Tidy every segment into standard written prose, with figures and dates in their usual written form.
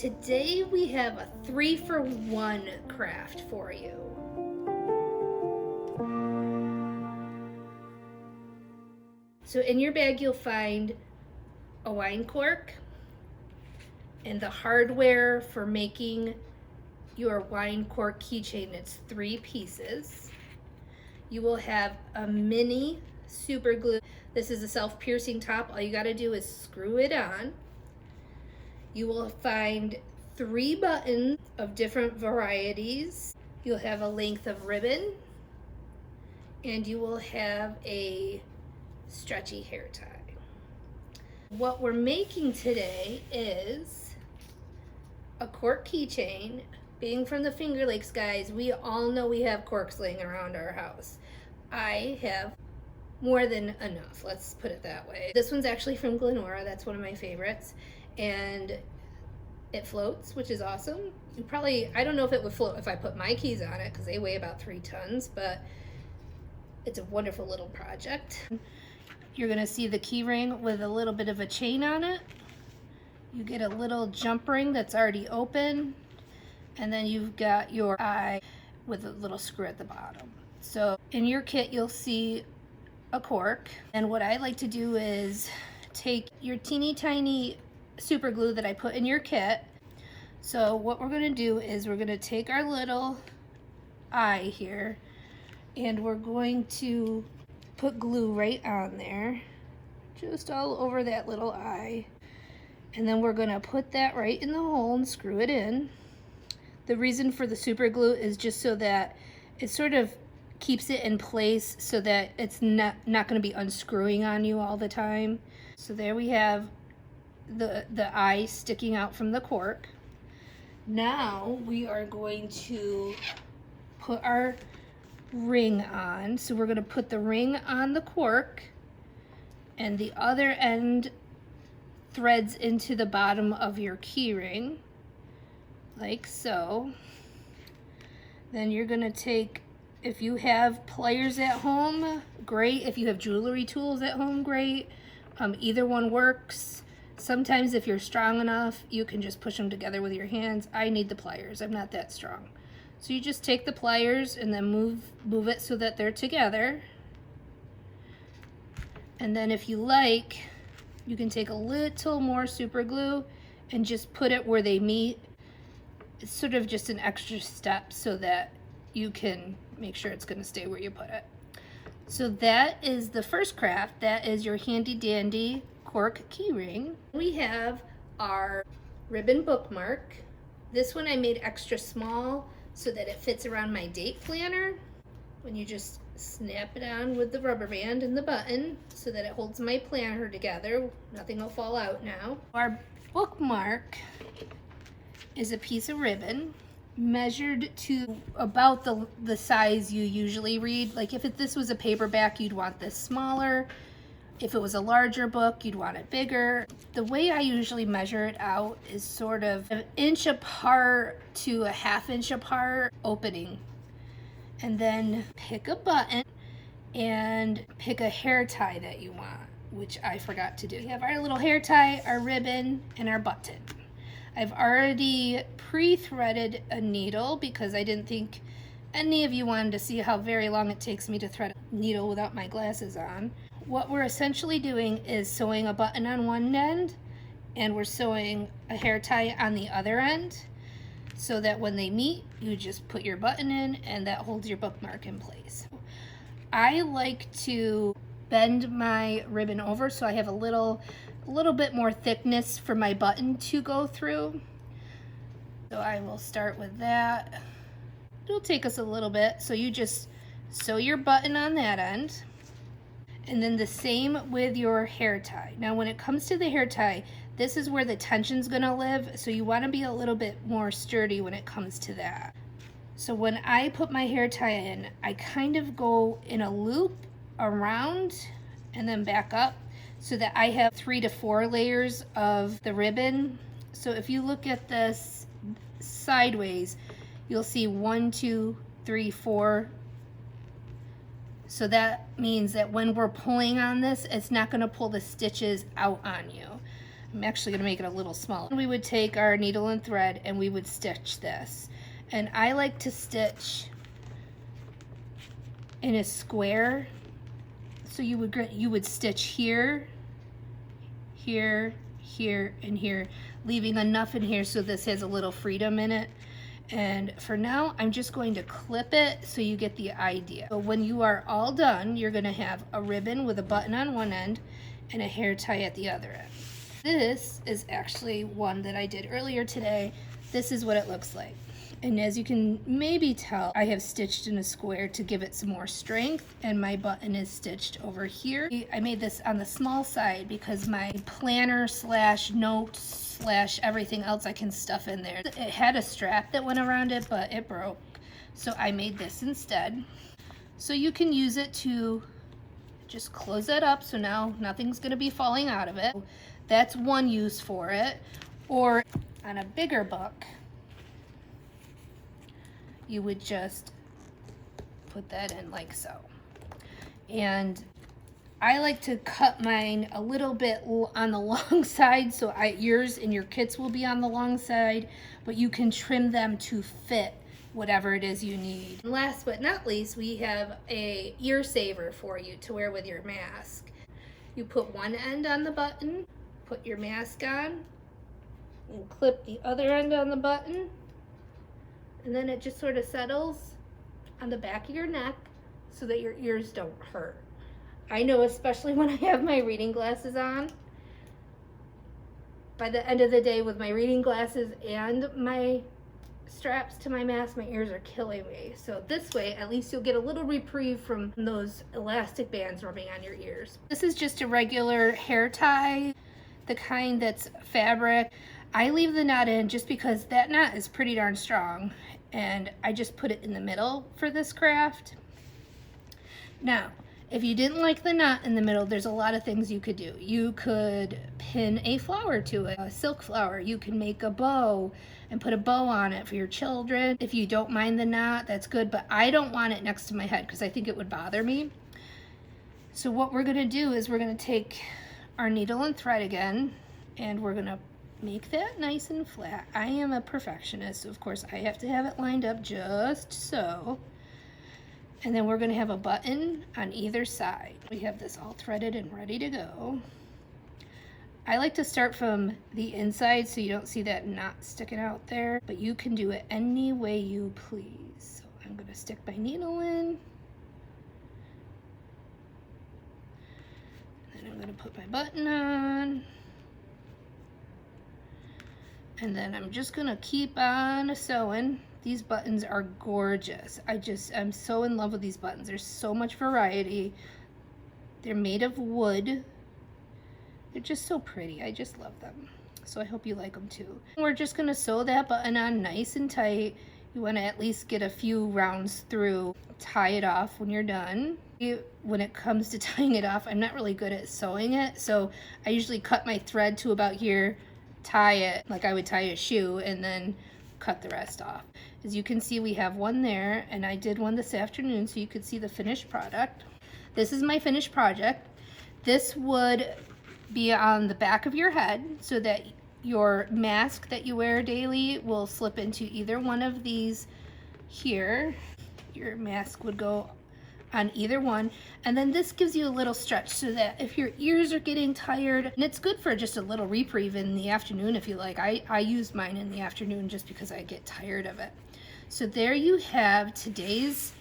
today we have a 3-for-1 craft for you. So in your bag you'll find a wine cork and the hardware for making your wine cork keychain. It's 3 pieces. You will have a mini super glue. This is a self-piercing top. All you got to do is screw it on. You will find 3 buttons of different varieties. You'll have a length of ribbon, and you will have a stretchy hair tie. What we're making today is a cork keychain. Being from the Finger Lakes, guys, we all know we have corks laying around our house. I have more than enough, let's put it that way. This one's actually from Glenora. That's one of my favorites. And it floats, which is awesome. I don't know if it would float if I put my keys on it because they weigh about 3 tons, but it's a wonderful little project. You're gonna see the key ring with a little bit of a chain on it. You get a little jump ring that's already open, and then you've got your eye with a little screw at the bottom. So in your kit you'll see a cork, and what I like to do is take your teeny tiny super glue that I put in your kit. So what we're going to do is we're going to take our little eye here and we're going to put glue right on there, just all over that little eye, and then we're going to put that right in the hole and screw it in. The reason for the super glue is just so that it sort of keeps it in place so that it's not going to be unscrewing on you all the time. So there we have the eye sticking out from the cork. Now we are going to put our ring on. So we're going to put the ring on the cork, and the other end threads into the bottom of your key ring, like so. Then you're going to take, if you have pliers at home, great. If you have jewelry tools at home, great. Either one works. Sometimes if you're strong enough, you can just push them together with your hands. I need the pliers. I'm not that strong. So you just take the pliers and then move it so that they're together. And then if you like, you can take a little more super glue and just put it where they meet. It's sort of just an extra step so that you can make sure it's going to stay where you put it. So that is the first craft. That is your handy dandy cork key ring. We have our ribbon bookmark. This one I made extra small so that it fits around my date planner. When you just snap it on with the rubber band and the button so that it holds my planner together. Nothing will fall out now. Our bookmark is a piece of ribbon measured to about the size you usually read. Like if this was a paperback, you'd want this smaller. If it was a larger book, you'd want it bigger. The way I usually measure it out is sort of an inch apart to a ½ inch apart opening. And then pick a button and pick a hair tie that you want, which I forgot to do. We have our little hair tie, our ribbon, and our button. I've already pre-threaded a needle because I didn't think any of you wanted to see how very long it takes me to thread a needle without my glasses on. What we're essentially doing is sewing a button on one end and we're sewing a hair tie on the other end so that when they meet, you just put your button in and that holds your bookmark in place. I like to bend my ribbon over so I have a little bit more thickness for my button to go through. So I will start with that. It'll take us a little bit. So you just sew your button on that end. And then the same with your hair tie. Now when it comes to the hair tie, this is where the tension's gonna live, so you wanna be a little bit more sturdy when it comes to that. So when I put my hair tie in, I kind of go in a loop around and then back up so that I have 3 to 4 layers of the ribbon. So if you look at this sideways, you'll see 1, 2, 3, 4. So that means that when we're pulling on this, it's not going to pull the stitches out on you. I'm actually gonna make it a little smaller. We would take our needle and thread and we would stitch this. And I like to stitch in a square. So you would stitch here, here, here, and here, leaving enough in here so this has a little freedom in it. And for now, I'm just going to clip it so you get the idea. So when you are all done, you're gonna have a ribbon with a button on one end and a hair tie at the other end. This is actually one that I did earlier today. This is what it looks like. And as you can maybe tell, I have stitched in a square to give it some more strength, and my button is stitched over here. I made this on the small side because my planner slash notes slash everything else I can stuff in there. It had a strap that went around it, but it broke. So I made this instead. So you can use it to just close it up so now nothing's gonna be falling out of it. That's one use for it. Or on a bigger book, you would just put that in like so. And I like to cut mine a little bit on the long side, so yours and your kits will be on the long side, but you can trim them to fit whatever it is you need. And last but not least, we have a ear saver for you to wear with your mask. You put one end on the button, put your mask on, and clip the other end on the button, and then it just sort of settles on the back of your neck so that your ears don't hurt. I know, especially when I have my reading glasses on, by the end of the day with my reading glasses and my straps to my mask, my ears are killing me. So this way, at least you'll get a little reprieve from those elastic bands rubbing on your ears. This is just a regular hair tie, the kind that's fabric. I leave the knot in just because that knot is pretty darn strong, and I just put it in the middle for this craft. Now, if you didn't like the knot in the middle, there's a lot of things you could do. You could pin a flower to it, a silk flower. You can make a bow and put a bow on it for your children. If you don't mind the knot, that's good, but I don't want it next to my head because I think it would bother me. So what we're gonna do is we're gonna take our needle and thread again, and we're gonna make that nice and flat. I am a perfectionist, so of course I have to have it lined up just so. And then we're gonna have a button on either side. We have this all threaded and ready to go. I like to start from the inside so you don't see that knot sticking out there, but you can do it any way you please. So I'm gonna stick my needle in. And then I'm gonna put my button on. And then I'm just gonna keep on sewing. These buttons are gorgeous. I'm so in love with these buttons. There's so much variety. They're made of wood. They're just so pretty. I just love them. So I hope you like them too. We're just gonna sew that button on nice and tight. You wanna at least get a few rounds through. Tie it off when you're done. When it comes to tying it off, I'm not really good at sewing it. So I usually cut my thread to about here, tie it like I would tie a shoe, and then cut the rest off. As you can see, we have one there, and I did one this afternoon so you could see the finished product. This is my finished project. This would be on the back of your head so that your mask that you wear daily will slip into either one of these here. Your mask would go on either one, and then this gives you a little stretch so that if your ears are getting tired, and it's good for just a little reprieve in the afternoon if you like. I use mine in the afternoon just because I get tired of it. So there you have today's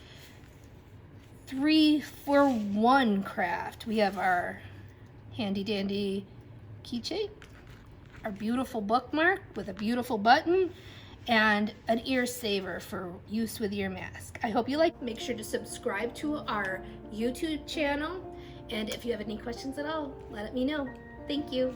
3-for-1 craft. We have our handy dandy keychain, our beautiful bookmark with a beautiful button, and an ear saver for use with your mask. I hope you like. Make sure to subscribe to our YouTube channel, and if you have any questions at all, let me know. Thank you.